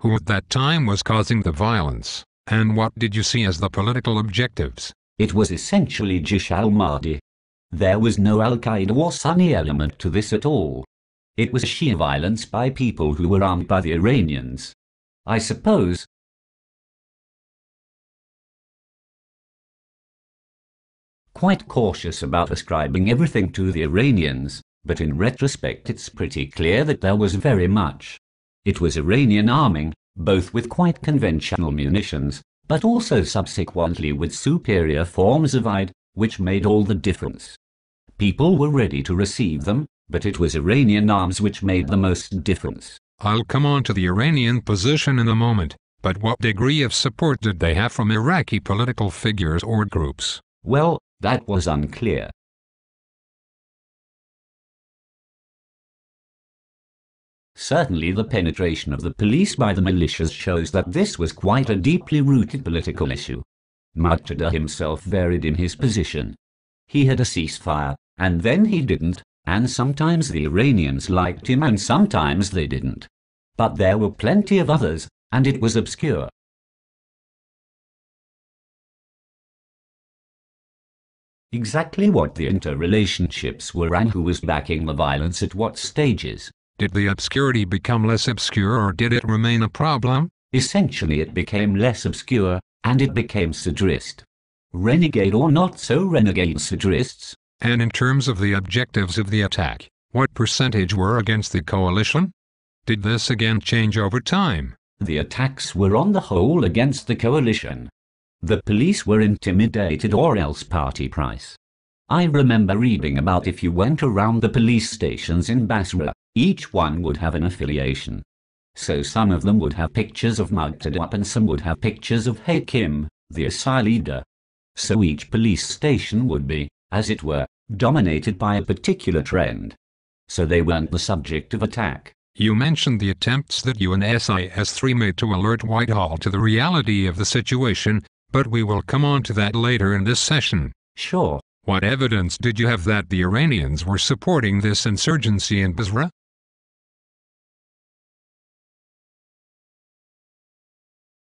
Who at that time was causing the violence, and what did you see as the political objectives? It was essentially Jaish al-Mahdi. There was no Al-Qaeda or Sunni element to this at all. It was sheer violence by people who were armed by the Iranians. I suppose. Quite cautious about ascribing everything to the Iranians, but in retrospect it's pretty clear that there was very much. It was Iranian arming, both with quite conventional munitions, but also subsequently with superior forms of aid, which made all the difference. People were ready to receive them, but it was Iranian arms which made the most difference. I'll come on to the Iranian position in a moment, but what degree of support did they have from Iraqi political figures or groups? Well, that was unclear. Certainly the penetration of the police by the militias shows that this was quite a deeply rooted political issue. Muqtada himself varied in his position. He had a ceasefire, and then he didn't, and sometimes the Iranians liked him and sometimes they didn't. But there were plenty of others, and it was obscure. Exactly what the interrelationships were and who was backing the violence at what stages. Did the obscurity become less obscure or did it remain a problem? Essentially it became less obscure, and it became Sadrist. Renegade or not so renegade Sadrists. And in terms of the objectives of the attack, what percentage were against the coalition? Did this again change over time? The attacks were on the whole against the coalition. The police were intimidated or else party price. I remember reading about if you went around the police stations in Basra, each one would have an affiliation. So some of them would have pictures of Muqtada and some would have pictures of Hakim, the Asai leader. So each police station would be, as it were, dominated by a particular trend. So they weren't the subject of attack. You mentioned the attempts that you and SIS3 made to alert Whitehall to the reality of the situation, but we will come on to that later in this session. Sure. What evidence did you have that the Iranians were supporting this insurgency in Basra?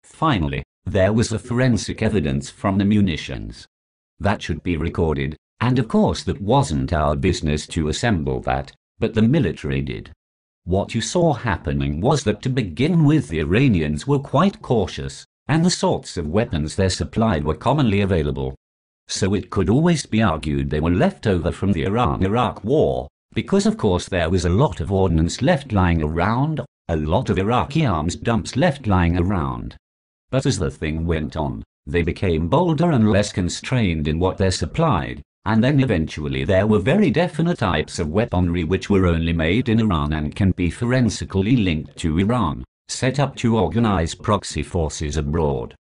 Finally, there was the forensic evidence from the munitions. That should be recorded, and of course that wasn't our business to assemble that, but the military did. What you saw happening was that to begin with the Iranians were quite cautious, and the sorts of weapons they supplied were commonly available. So it could always be argued they were left over from the Iran-Iraq war, because of course there was a lot of ordnance left lying around, a lot of Iraqi arms dumps left lying around. But as the thing went on, they became bolder and less constrained in what they supplied, and then eventually there were very definite types of weaponry which were only made in Iran and can be forensically linked to Iran, set up to organize proxy forces abroad.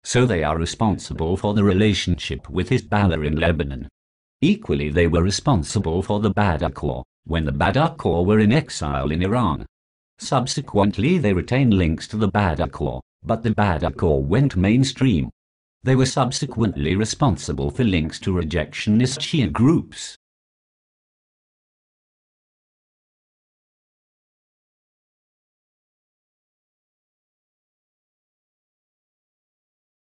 So they are responsible for the relationship with Hezbollah in Lebanon. Equally they were responsible for the Badr Corps, when the Badr Corps were in exile in Iran. Subsequently they retained links to the Badr Corps, but the Badr Corps went mainstream. They were subsequently responsible for links to rejectionist Shia groups.